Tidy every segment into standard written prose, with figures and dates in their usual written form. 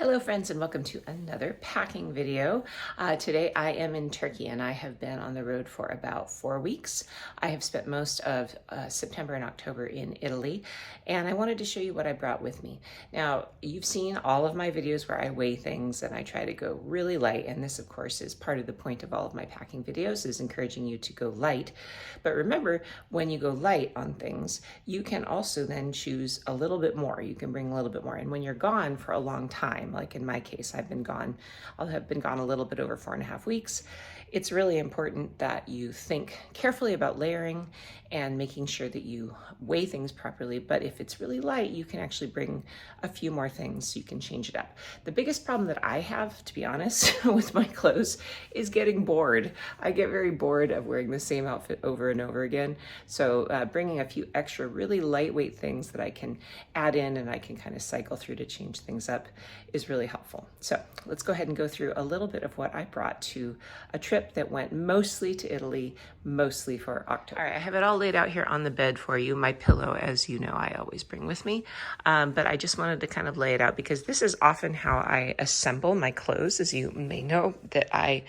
Hello friends, and welcome to another packing video. Today I am in Turkey and I have been on the road for about 4 weeks. I have spent most of September and October in Italy, and I wanted to show you what I brought with me. Now, you've seen all of my videos where I weigh things and I try to go really light, and this of course is part of the point of all of my packing videos, is encouraging you to go light. But remember, when you go light on things, you can also then choose a little bit more. You can bring a little bit more, and when you're gone for a long time, like in my case, I'll have been gone a little bit over 4.5 weeks. It's really important that you think carefully about layering and making sure that you weigh things properly. But if it's really light, you can actually bring a few more things so you can change it up. The biggest problem that I have, to be honest, with my clothes is getting bored. I get very bored of wearing the same outfit over and over again. So bringing a few extra really lightweight things that I can add in and I can kind of cycle through to change things up is really helpful. So let's go ahead and go through a little bit of what I brought to a trip that went mostly to Italy, mostly for October. All right, I have it all laid out here on the bed for you. My pillow, as you know, I always bring with me, but I just wanted to kind of lay it out because this is often how I assemble my clothes. As you may know, that I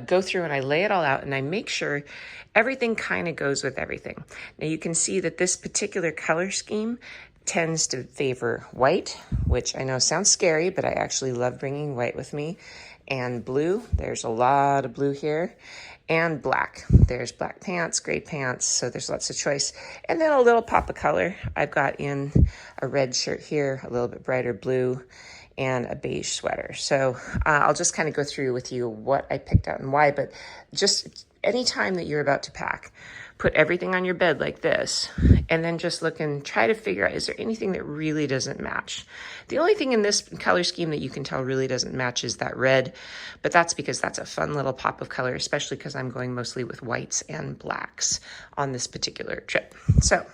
go through and I lay it all out and I make sure everything kind of goes with everything. Now you can see that this particular color scheme tends to favor white, which I know sounds scary, but I actually love bringing white with me. And blue, there's a lot of blue here. And black, there's black pants, gray pants, so there's lots of choice. And then a little pop of color. I've got in a red shirt here, a little bit brighter blue, and a beige sweater. So I'll just kind of go through with you what I picked out and why, but just anytime that you're about to pack, put everything on your bed like this, and then just look and try to figure out, is there anything that really doesn't match? The only thing in this color scheme that you can tell really doesn't match is that red, but that's because that's a fun little pop of color, especially because I'm going mostly with whites and blacks on this particular trip. So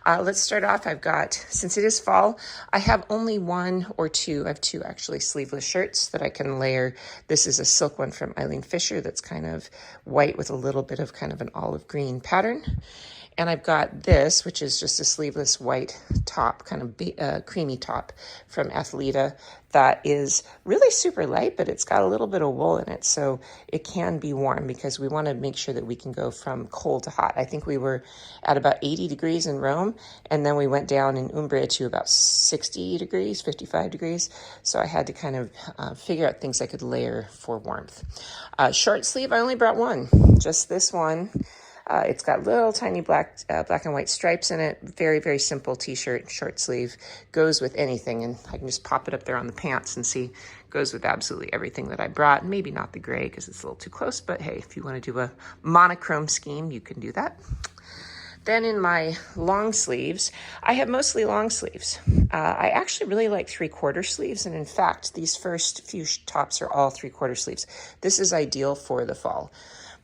let's start off. I've got, since it is fall, I have only one or two, I have two actually sleeveless shirts that I can layer. This is a silk one from Eileen Fisher that's kind of white with a little bit of kind of an olive green pattern. And I've got this, which is just a sleeveless white top, kind of creamy top from Athleta that is really super light, but it's got a little bit of wool in it, so it can be warm because we want to make sure that we can go from cold to hot. I think we were at about 80 degrees in Rome, and then we went down in Umbria to about 60 degrees, 55 degrees, so I had to kind of figure out things I could layer for warmth. Short sleeve, I only brought one, just this one. It's got little tiny black and white stripes in it. Very, very simple t-shirt, short sleeve. Goes with anything, and I can just pop it up there on the pants and see. Goes with absolutely everything that I brought. Maybe not the gray because it's a little too close, but hey, if you want to do a monochrome scheme, you can do that. Then in my long sleeves, I have mostly long sleeves. I actually really like 3/4 sleeves, and in fact, these first few tops are all 3/4 sleeves. This is ideal for the fall.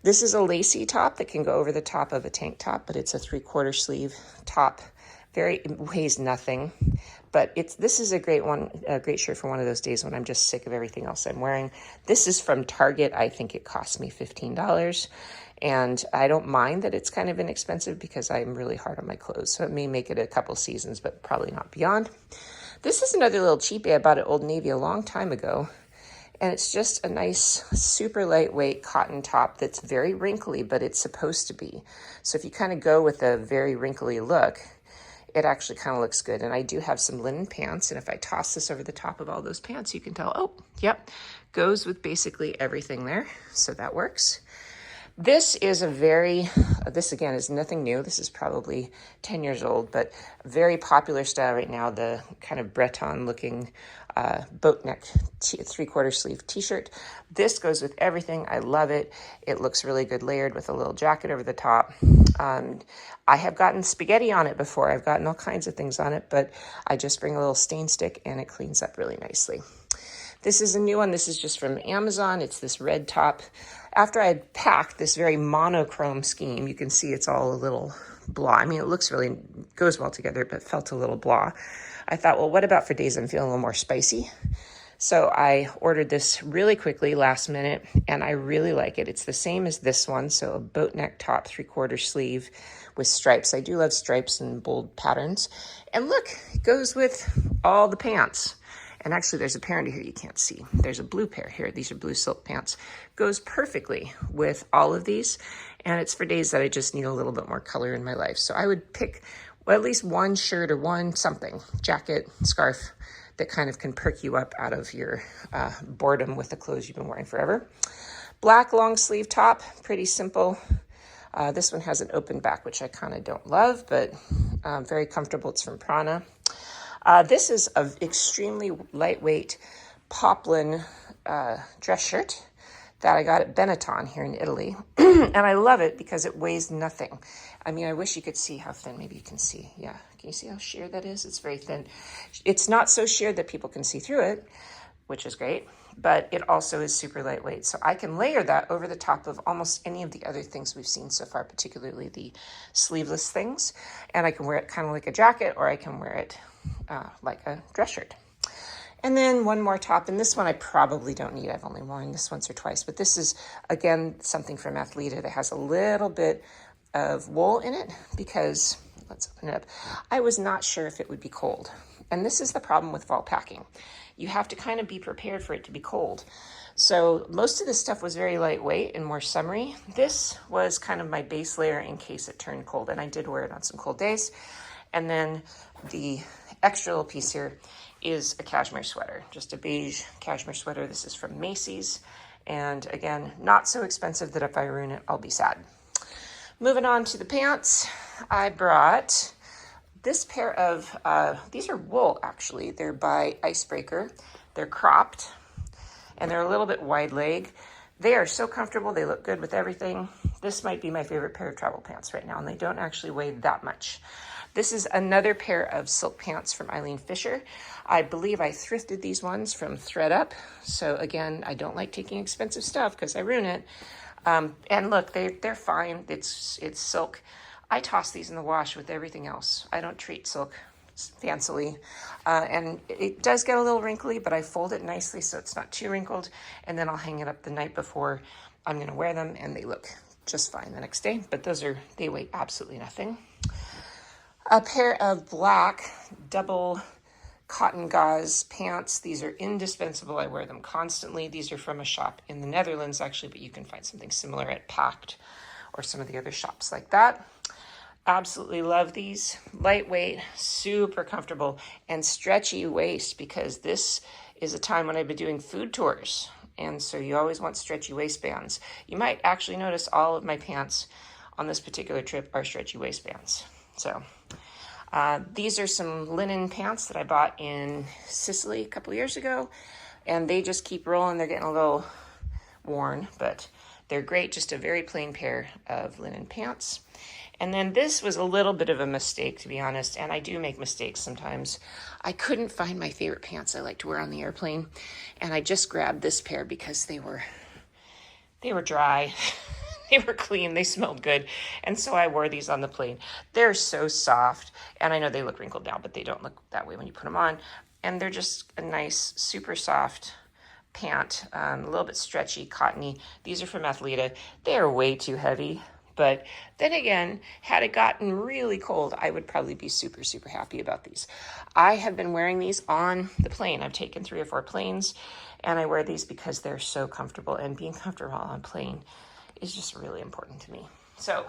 This is a lacy top that can go over the top of a tank top, but it's a 3/4 sleeve top. It weighs nothing, but this is a great shirt for one of those days when I'm just sick of everything else I'm wearing. This is from Target. I think it cost me $15, and I don't mind that it's kind of inexpensive because I'm really hard on my clothes, so it may make it a couple seasons, but probably not beyond. This is another little cheapie I bought at Old Navy a long time ago. And it's just a nice, super lightweight cotton top that's very wrinkly, but it's supposed to be. So if you kind of go with a very wrinkly look, it actually kind of looks good. And I do have some linen pants, and if I toss this over the top of all those pants, you can tell, oh, yep, goes with basically everything there. So that works. This is this again is nothing new. This is probably 10 years old, but very popular style right now, the kind of Breton looking boat neck 3/4 sleeve t-shirt. This goes with everything. I love it. It looks really good layered with a little jacket over the top. I have gotten spaghetti on it before. I've gotten all kinds of things on it, but I just bring a little stain stick and it cleans up really nicely. This is a new one. This is just from Amazon. It's this red top. After I had packed this very monochrome scheme, you can see it's all a little blah. I mean, it looks really, goes well together, but felt a little blah. I thought, well, what about for days I'm feeling a little more spicy? So I ordered this really quickly last minute, and I really like it. It's the same as this one, so a boat neck top, 3/4 sleeve with stripes. I do love stripes and bold patterns. And look, it goes with all the pants. And actually there's a pair under here you can't see. There's a blue pair here. These are blue silk pants. Goes perfectly with all of these. And it's for days that I just need a little bit more color in my life. So I would pick, well, at least one shirt or one something, jacket, scarf, that kind of can perk you up out of your boredom with the clothes you've been wearing forever. Black long sleeve top, pretty simple. This one has an open back, which I kind of don't love, but very comfortable. It's from Prana. This is an extremely lightweight poplin dress shirt that I got at Benetton here in Italy. And I love it because it weighs nothing. I mean, I wish you could see how thin. Maybe you can see. Yeah. Can you see how sheer that is? It's very thin. It's not so sheer that people can see through it, which is great, but it also is super lightweight. So I can layer that over the top of almost any of the other things we've seen so far, particularly the sleeveless things. And I can wear it kind of like a jacket, or I can wear it like a dress shirt. And then one more top, and this one I probably don't need. I've only worn this once or twice, but this is, again, something from Athleta that has a little bit of wool in it because, let's open it up, I was not sure if it would be cold. And this is the problem with fall packing. You have to kind of be prepared for it to be cold. So most of this stuff was very lightweight and more summery. This was kind of my base layer in case it turned cold, and I did wear it on some cold days. And then the extra little piece here is a cashmere sweater, just a beige cashmere sweater. This is from Macy's. And again, not so expensive that if I ruin it, I'll be sad. Moving on to the pants, I brought this pair of, these are wool actually. They're by Icebreaker. They're cropped and they're a little bit wide leg. They are so comfortable. They look good with everything. This might be my favorite pair of travel pants right now, and they don't actually weigh that much. This is another pair of silk pants from Eileen Fisher. I believe I thrifted these ones from ThreadUp. So again, I don't like taking expensive stuff because I ruin it. And look, they're fine. It's silk. I toss these in the wash with everything else. I don't treat silk fancily. And it does get a little wrinkly, but I fold it nicely so it's not too wrinkled. And then I'll hang it up the night before I'm going to wear them, and they look just fine the next day. But they weigh absolutely nothing. A pair of black double cotton gauze pants. These are indispensable. I wear them constantly. These are from a shop in the Netherlands, actually, but you can find something similar at Pact or some of the other shops like that. Absolutely love these. Lightweight, super comfortable, and stretchy waist, because this is a time when I've been doing food tours. And so you always want stretchy waistbands. You might actually notice all of my pants on this particular trip are stretchy waistbands. So these are some linen pants that I bought in Sicily a couple years ago, and they just keep rolling. They're getting a little worn, but they're great. Just a very plain pair of linen pants. And then this was a little bit of a mistake, to be honest, and I do make mistakes sometimes. I couldn't find my favorite pants I like to wear on the airplane, and I just grabbed this pair because they were dry. They were clean, they smelled good, and so I wore these on the plane. They're so soft, and I know they look wrinkled now, but they don't look that way when you put them on. And they're just a nice, super soft pant, a little bit stretchy, cottony. These are from Athleta. They are way too heavy, but then again, had it gotten really cold, I would probably be super, super happy about these. I have been wearing these on the plane. I've taken 3 or 4 planes, and I wear these because they're so comfortable, and being comfortable on a plane is just really important to me. So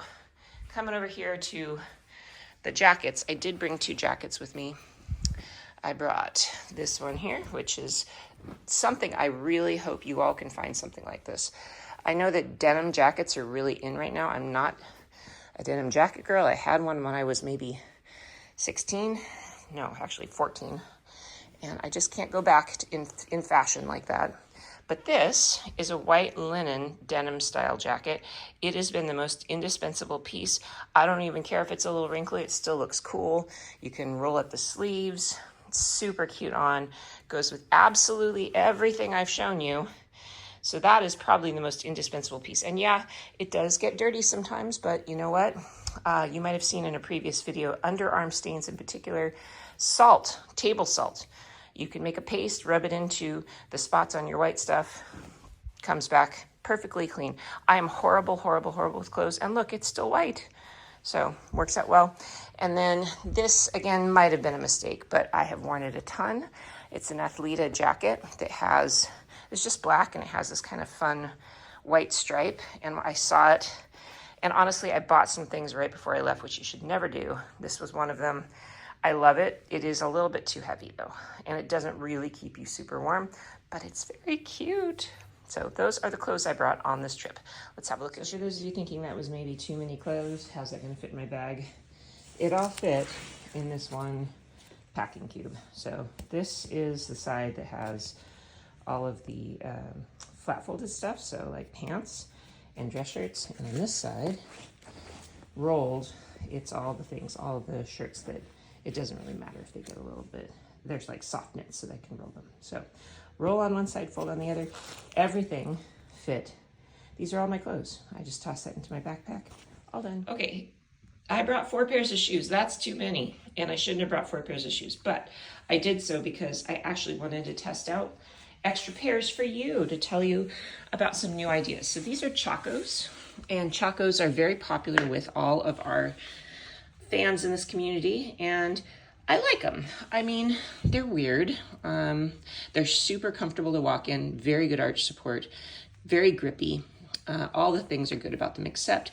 coming over here to the jackets, I did bring 2 jackets with me. I brought this one here, which is something I really hope you all can find something like this. I know that denim jackets are really in right now. I'm not a denim jacket girl. I had one when I was maybe 16. No, actually 14. And I just can't go back in fashion like that. But this is a white linen denim style jacket. It has been the most indispensable piece. I don't even care if it's a little wrinkly. It still looks cool. You can roll up the sleeves. It's super cute on. Goes with absolutely everything I've shown you. So that is probably the most indispensable piece. And yeah, it does get dirty sometimes, but you know what? You might have seen in a previous video, underarm stains in particular, salt, table salt. You can make a paste, rub it into the spots on your white stuff, comes back perfectly clean. I am horrible, horrible, horrible with clothes, and look, it's still white. So works out well. And then this, again, might have been a mistake, but I have worn it a ton. It's an Athleta jacket that it's just black and it has this kind of fun white stripe. And I saw it, and honestly, I bought some things right before I left, which you should never do. This was one of them. I love it. It is a little bit too heavy though, and it doesn't really keep you super warm, but it's very cute. So those are the clothes I brought on this trip. Let's have a look. For those of you thinking that was maybe too many clothes, how's that gonna fit in my bag? It all fit in this one packing cube. So this is the side that has all of the flat folded stuff, so like pants and dress shirts. And on this side, rolled, it's all the things, all of the shirts that it doesn't really matter if they get a little bit, there's like soft knits so they can roll them. So roll on one side, fold on the other. Everything fit. These are all my clothes. I just tossed that into my backpack. All done. Okay, I brought 4 pairs of shoes. That's too many, and I shouldn't have brought 4 pairs of shoes, but I did so because I actually wanted to test out extra pairs for you to tell you about some new ideas. So these are Chacos, and Chacos are very popular with all of our fans in this community, and I like them. I mean, they're weird. They're super comfortable to walk in, very good arch support, very grippy. All the things are good about them, except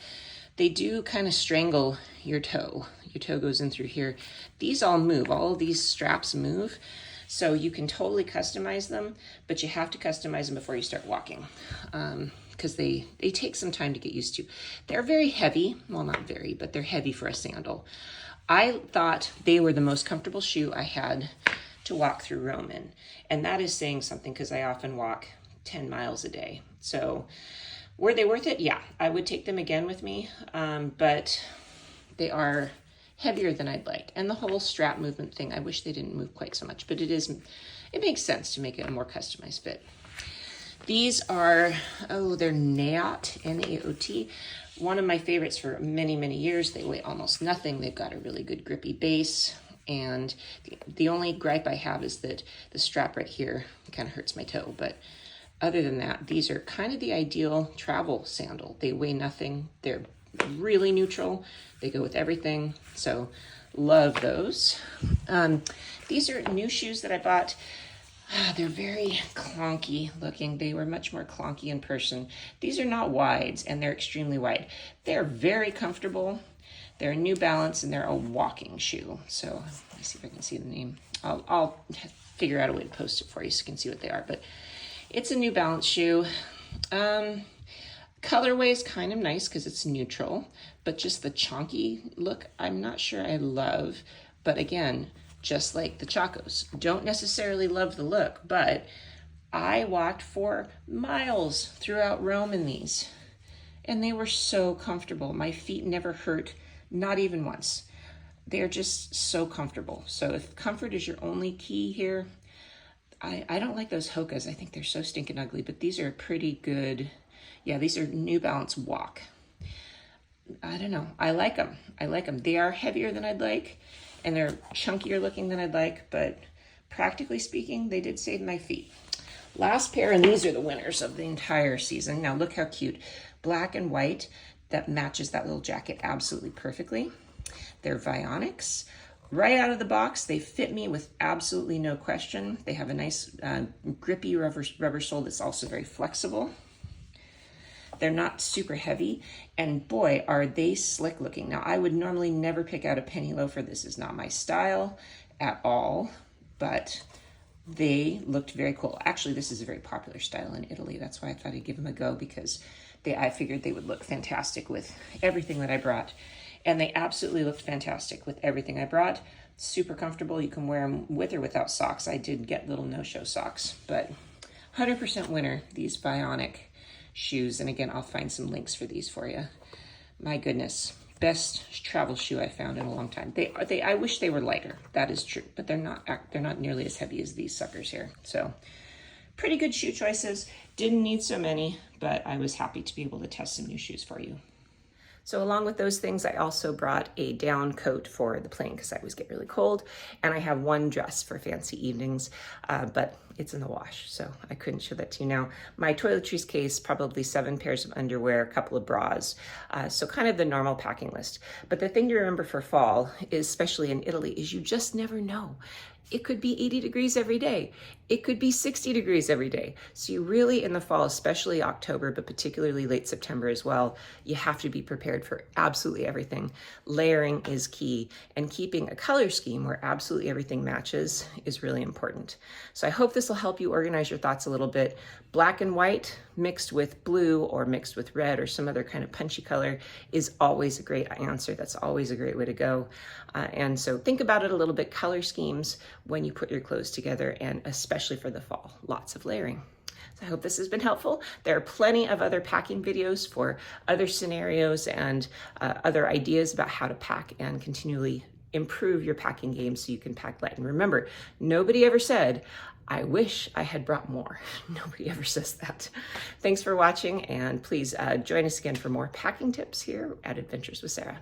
they do kind of strangle your toe. Your toe goes in through here. These all move, all of these straps move. So you can totally customize them, but you have to customize them before you start walking, because they take some time to get used to. They're very heavy. Well, not very, but they're heavy for a sandal. I thought they were the most comfortable shoe I had to walk through Rome in. And that is saying something, because I often walk 10 miles a day. So were they worth it? Yeah, I would take them again with me, but they are heavier than I'd like. And the whole strap movement thing, I wish they didn't move quite so much, but it makes sense to make it a more customized fit. These are, they're Naot, N-A-O-T. One of my favorites for many, many years. They weigh almost nothing. They've got a really good grippy base. And the only gripe I have is that the strap right here kind of hurts my toe. But other than that, these are kind of the ideal travel sandal. They weigh nothing. They're really neutral. They go with everything. So love those. These are new shoes that I bought. They're very clunky looking. They were much more clunky in person. These are not wides, and they're extremely wide. They're very comfortable. They're a New Balance, and they're a walking shoe. So let me see if I can see the name. I'll figure out a way to post it for you so you can see what they are. But it's a New Balance shoe. Colorway is kind of nice because it's neutral, but just the chunky look, I'm not sure I love. But again, just like the Chacos, don't necessarily love the look, but I walked for miles throughout Rome in these, and they were so comfortable. My feet never hurt, not even once. They're just so comfortable. So if comfort is your only key here, I don't like those Hokas. I think they're so stinking ugly, but these are pretty good. Yeah, these are New Balance Walk. I don't know. I like them. I like them. They are heavier than I'd like, and they're chunkier looking than I'd like, but practically speaking, they did save my feet. Last pair, and these are the winners of the entire season. Now look how cute. Black and white, that matches that little jacket absolutely perfectly. They're Vionics. Right out of the box, they fit me with absolutely no question. They have a nice grippy rubber sole that's also very flexible. They're not super heavy, and boy, are they slick looking. Now, I would normally never pick out a penny loafer. This is not my style at all, but they looked very cool. Actually, this is a very popular style in Italy. That's why I thought I'd give them a go, because I figured they would look fantastic with everything that I brought. And they absolutely looked fantastic with everything I brought. Super comfortable. You can wear them with or without socks. I did get little no-show socks, but 100% winner, these Vionic shoes. And again, I'll find some links for these for you. My goodness, best travel shoe I found in a long time. I wish they were lighter. That is true, but they're not nearly as heavy as these suckers here. So pretty good shoe choices. Didn't need so many, but I was happy to be able to test some new shoes for you. So along with those things, I also brought a down coat for the plane because I always get really cold. And I have one dress for fancy evenings, but it's in the wash, so I couldn't show that to you now. My toiletries case, probably 7 pairs of underwear, a couple of bras. So kind of the normal packing list. But the thing to remember for fall, especially in Italy, is you just never know. It could be 80 degrees every day. It could be 60 degrees every day. So you really, in the fall, especially October, but particularly late September as well, you have to be prepared for absolutely everything. Layering is key, and keeping a color scheme where absolutely everything matches is really important. So I hope this will help you organize your thoughts a little bit. Black and white mixed with blue or mixed with red or some other kind of punchy color is always a great answer. That's always a great way to go. And so think about it a little bit, color schemes when you put your clothes together, and especially for the fall, lots of layering. So I hope this has been helpful. There are plenty of other packing videos for other scenarios and other ideas about how to pack and continually improve your packing game so you can pack light. And remember, nobody ever said, I wish I had brought more. Nobody ever says that. Thanks for watching, and please join us again for more packing tips here at Adventures with Sarah.